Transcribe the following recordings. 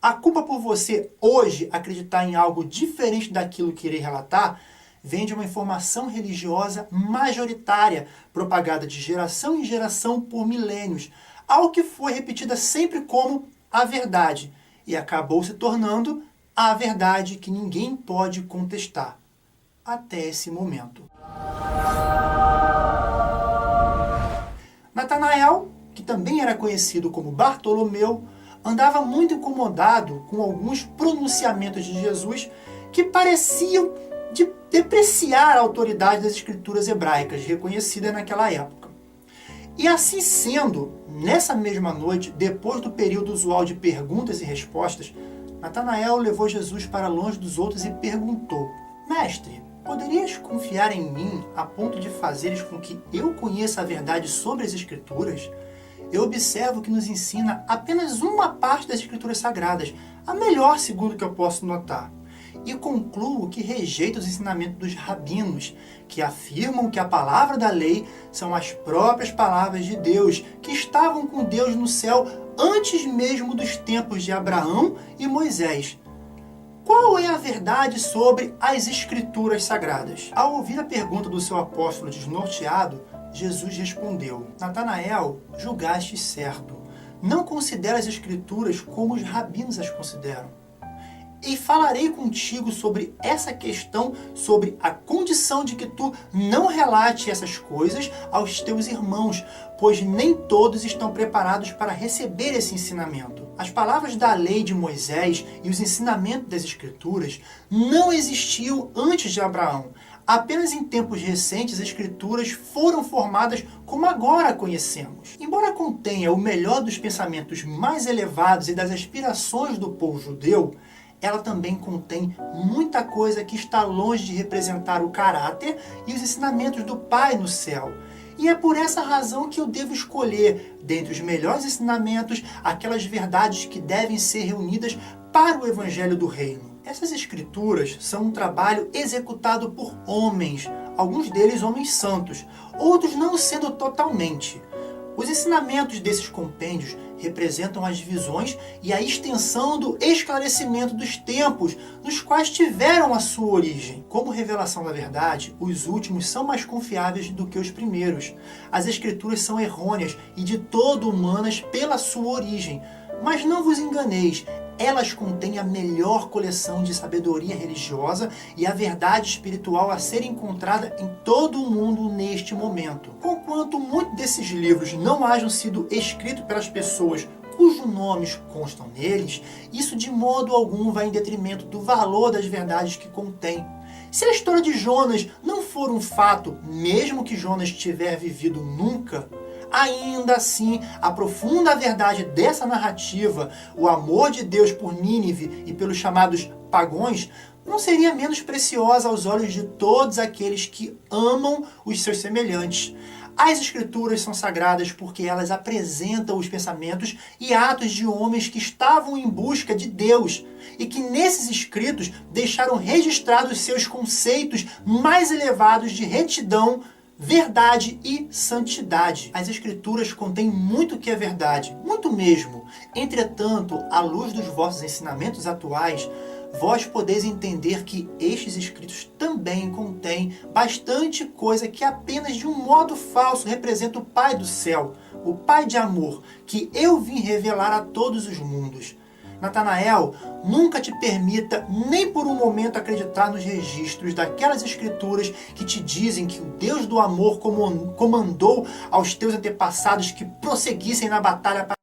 A culpa por você hoje acreditar em algo diferente daquilo que irei relatar vem de uma informação religiosa majoritária, propagada de geração em geração por milênios, algo que foi repetida sempre como a verdade e acabou se tornando a verdade que ninguém pode contestar, até esse momento. Natanael, que também era conhecido como Bartolomeu, andava muito incomodado com alguns pronunciamentos de Jesus que pareciam depreciar a autoridade das escrituras hebraicas, reconhecida naquela época. E assim sendo, nessa mesma noite, depois do período usual de perguntas e respostas, Natanael levou Jesus para longe dos outros e perguntou: Mestre, poderias confiar em mim a ponto de fazeres com que eu conheça a verdade sobre as Escrituras? Eu observo que nos ensina apenas uma parte das Escrituras Sagradas, a melhor segundo que eu posso notar. E concluo que rejeita os ensinamentos dos rabinos, que afirmam que a palavra da lei são as próprias palavras de Deus, que estavam com Deus no céu antes mesmo dos tempos de Abraão e Moisés. Qual é a verdade sobre as Escrituras Sagradas? Ao ouvir a pergunta do seu apóstolo desnorteado, Jesus respondeu: Natanael, julgaste certo. Não considera as Escrituras como os rabinos as consideram. E falarei contigo sobre essa questão, sobre a condição de que tu não relate essas coisas aos teus irmãos, pois nem todos estão preparados para receber esse ensinamento. As palavras da lei de Moisés e os ensinamentos das Escrituras não existiam antes de Abraão. Apenas em tempos recentes, as Escrituras foram formadas como agora conhecemos. Embora contenha o melhor dos pensamentos mais elevados e das aspirações do povo judeu, ela também contém muita coisa que está longe de representar o caráter e os ensinamentos do Pai no céu. E é por essa razão que eu devo escolher, dentre os melhores ensinamentos, aquelas verdades que devem ser reunidas para o Evangelho do Reino. Essas escrituras são um trabalho executado por homens, alguns deles homens santos, outros não sendo totalmente. Os ensinamentos desses compêndios representam as visões e a extensão do esclarecimento dos tempos nos quais tiveram a sua origem. Como revelação da verdade, os últimos são mais confiáveis do que os primeiros. As escrituras são errôneas e de todo humanas pela sua origem. Mas não vos enganeis, elas contêm a melhor coleção de sabedoria religiosa e a verdade espiritual a ser encontrada em todo o mundo neste momento. Conquanto muitos desses livros não hajam sido escritos pelas pessoas cujos nomes constam neles, isso de modo algum vai em detrimento do valor das verdades que contém. Se a história de Jonas não for um fato, mesmo que Jonas tiver vivido nunca, ainda assim, a profunda verdade dessa narrativa, o amor de Deus por Nínive e pelos chamados pagões, não seria menos preciosa aos olhos de todos aqueles que amam os seus semelhantes. As Escrituras são sagradas porque elas apresentam os pensamentos e atos de homens que estavam em busca de Deus e que nesses escritos deixaram registrados seus conceitos mais elevados de retidão, verdade e santidade. As Escrituras contêm muito que é verdade, muito mesmo. Entretanto, à luz dos vossos ensinamentos atuais, vós podeis entender que estes escritos também contêm bastante coisa que apenas de um modo falso representa o Pai do céu, o Pai de amor, que eu vim revelar a todos os mundos. Natanael, nunca te permita nem por um momento acreditar nos registros daquelas escrituras que te dizem que o Deus do amor comandou aos teus antepassados que prosseguissem na batalha para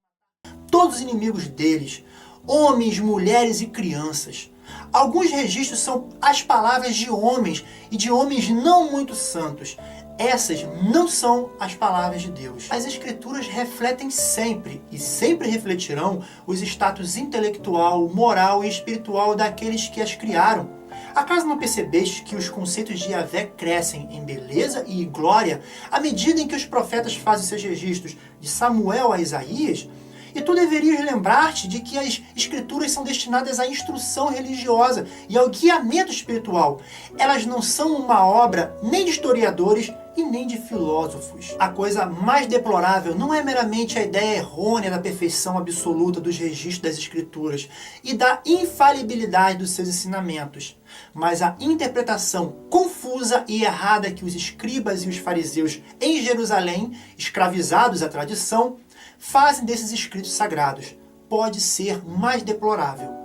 todos os inimigos deles, homens, mulheres e crianças. Alguns registros são as palavras de homens e de homens não muito santos. Essas não são as palavras de Deus. As Escrituras refletem sempre, e sempre refletirão, os status intelectual, moral e espiritual daqueles que as criaram. Acaso não percebeste que os conceitos de Yahvé crescem em beleza e glória à medida em que os profetas fazem seus registros de Samuel a Isaías? E tu deverias lembrar-te de que as Escrituras são destinadas à instrução religiosa e ao guiamento espiritual. Elas não são uma obra nem de historiadores e nem de filósofos. A coisa mais deplorável não é meramente a ideia errônea da perfeição absoluta dos registros das Escrituras e da infalibilidade dos seus ensinamentos, mas a interpretação confusa e errada que os escribas e os fariseus em Jerusalém, escravizados à tradição, fazem desses escritos sagrados. Pode ser mais deplorável.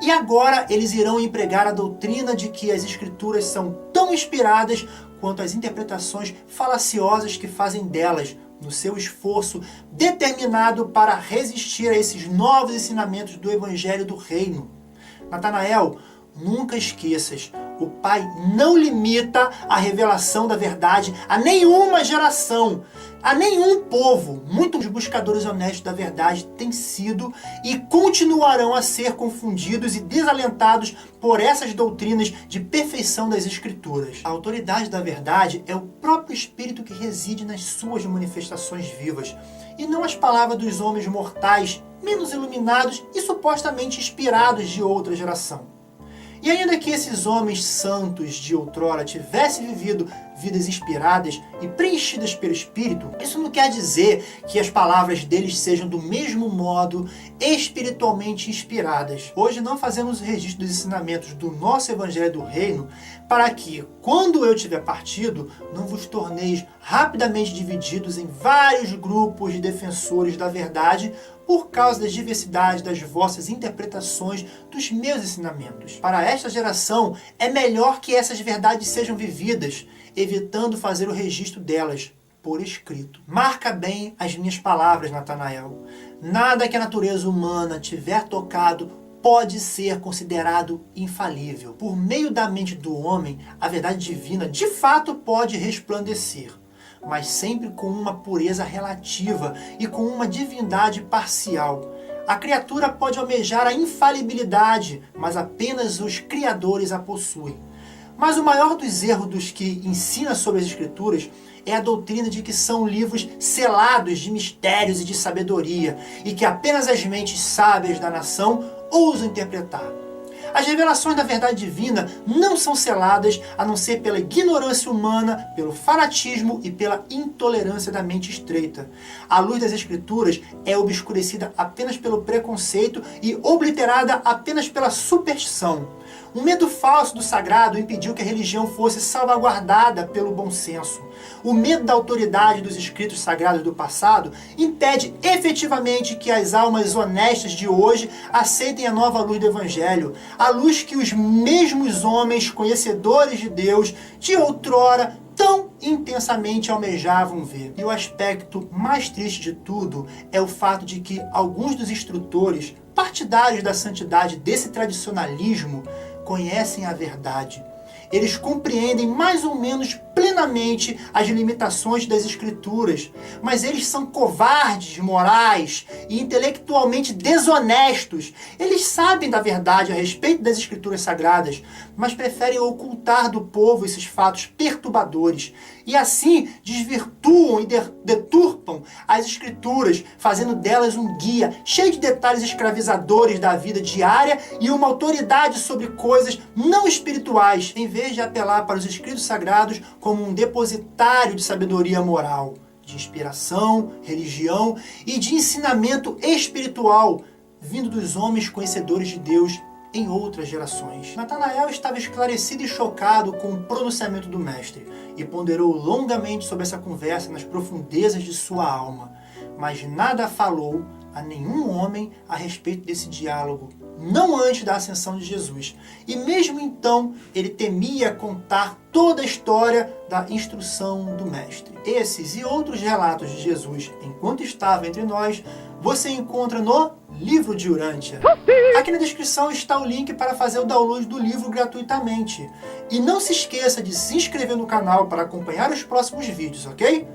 E agora eles irão empregar a doutrina de que as Escrituras são tão inspiradas quanto as interpretações falaciosas que fazem delas, no seu esforço determinado para resistir a esses novos ensinamentos do Evangelho do Reino. Natanael, nunca esqueças, o Pai não limita a revelação da verdade a nenhuma geração, a nenhum povo. Muitos buscadores honestos da verdade têm sido e continuarão a ser confundidos e desalentados por essas doutrinas de perfeição das Escrituras. A autoridade da verdade é o próprio Espírito que reside nas suas manifestações vivas, e não as palavras dos homens mortais, menos iluminados e supostamente inspirados de outra geração. E ainda que esses homens santos de outrora tivessem vivido vidas inspiradas e preenchidas pelo Espírito, isso não quer dizer que as palavras deles sejam do mesmo modo espiritualmente inspiradas. Hoje não fazemos o registro dos ensinamentos do nosso Evangelho do Reino para que, quando eu tiver partido, não vos torneis rapidamente divididos em vários grupos de defensores da verdade por causa da diversidade das vossas interpretações dos meus ensinamentos. Para esta geração, é melhor que essas verdades sejam vividas, evitando fazer o registro delas por escrito. Marca bem as minhas palavras, Natanael. Nada que a natureza humana tiver tocado pode ser considerado infalível. Por meio da mente do homem, a verdade divina de fato pode resplandecer, mas sempre com uma pureza relativa e com uma divindade parcial. A criatura pode almejar a infalibilidade, mas apenas os criadores a possuem. Mas o maior dos erros dos que ensina sobre as Escrituras é a doutrina de que são livros selados de mistérios e de sabedoria, e que apenas as mentes sábias da nação ousam interpretar. As revelações da verdade divina não são seladas a não ser pela ignorância humana, pelo fanatismo e pela intolerância da mente estreita. A luz das Escrituras é obscurecida apenas pelo preconceito e obliterada apenas pela superstição. Um medo falso do sagrado impediu que a religião fosse salvaguardada pelo bom senso. O medo da autoridade dos escritos sagrados do passado impede efetivamente que as almas honestas de hoje aceitem a nova luz do Evangelho, a luz que os mesmos homens conhecedores de Deus de outrora tão intensamente almejavam ver. E o aspecto mais triste de tudo é o fato de que alguns dos instrutores partidários da santidade desse tradicionalismo conhecem a verdade. Eles compreendem mais ou menos plenamente as limitações das Escrituras, mas eles são covardes, morais e intelectualmente desonestos. Eles sabem da verdade a respeito das Escrituras sagradas, mas preferem ocultar do povo esses fatos perturbadores e assim desvirtuam e deturpam as Escrituras, fazendo delas um guia cheio de detalhes escravizadores da vida diária e uma autoridade sobre coisas não espirituais, em vez de apelar para os escritos sagrados como um depositário de sabedoria moral, de inspiração, religião e de ensinamento espiritual, vindo dos homens conhecedores de Deus em outras gerações. Natanael estava esclarecido e chocado com o pronunciamento do mestre e ponderou longamente sobre essa conversa nas profundezas de sua alma, mas nada falou a nenhum homem a respeito desse diálogo, não antes da ascensão de Jesus. E mesmo então, ele temia contar toda a história da instrução do Mestre. Esses e outros relatos de Jesus, enquanto estava entre nós, você encontra no Livro de Urântia. Aqui na descrição está o link para fazer o download do livro gratuitamente. E não se esqueça de se inscrever no canal para acompanhar os próximos vídeos, ok?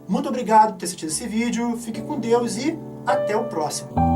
Muito obrigado por ter assistido esse vídeo, fique com Deus e até o próximo.